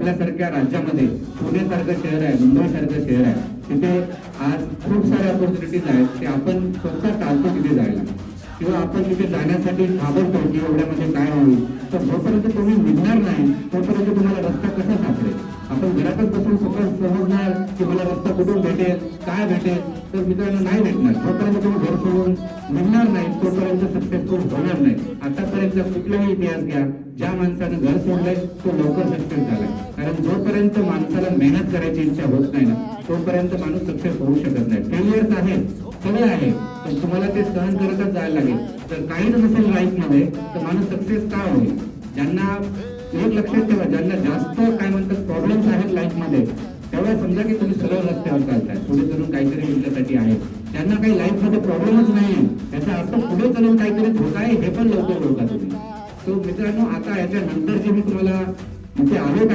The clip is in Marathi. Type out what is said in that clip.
आपल्यासारख्या राज्यामध्ये पुण्यासारखं शहर आहे, मुंबईसारखं शहर आहे, तिथे आज खूप साऱ्या ऑपॉर्च्युनिटीज आहेत की आपण स्वतः टाळतो तिथे जायला किंवा आपण तिथे जाण्यासाठी घाबरतो की एवढ्यामध्ये काय होईल. तर जोपर्यंत तुम्ही निघणार नाही तोपर्यंत तुम्हाला रस्ता कसा सापडेल. आपण घरातच बसून सगळं समजणार की मला रस्ता कुठून भेटेल, काय भेटेल, तर मित्रांनो नाही भेटणार. जोपर्यंत तुम्ही घर सोडून निघणार नाही तोपर्यंत सक्सेसफुल होणार नाही. आतापर्यंत कुठलाही इतिहास घ्या, ज्या माणसानं घर सोडलंय तो लवकर सक्सेस झालाय. कारण जोपर्यंत माणसाला मेहनत करायची इच्छा होत नाही ना तोपर्यंत माणूस सक्सेस होऊ शकत नाही. फेलियर्स आहेत, सगळे आहे, पण तुम्हाला ते सहन करतच जायला लागेल. जर काहीच नसेल लाईफ मध्ये तर माणूस सक्सेस का होईल. ज्यांना एक लक्षात ठेवा, ज्यांना जास्त काय म्हणतात प्रॉब्लेम्स आहेत लाईफ मध्ये, तेव्हा समजा की तुम्ही सरळ रस्त्यावर चालताय, पुढे चलून काहीतरी तुमच्यासाठी आहे. ज्यांना काही लाईफ मध्ये प्रॉब्लेमच नाही याचा अर्थ पुढे चलून काहीतरी धोका आहे हे पण लवकर ओळखा तुम्ही. तो मित्रांनो, आता याच्या नंतर जे मी तुम्हाला इथे आलो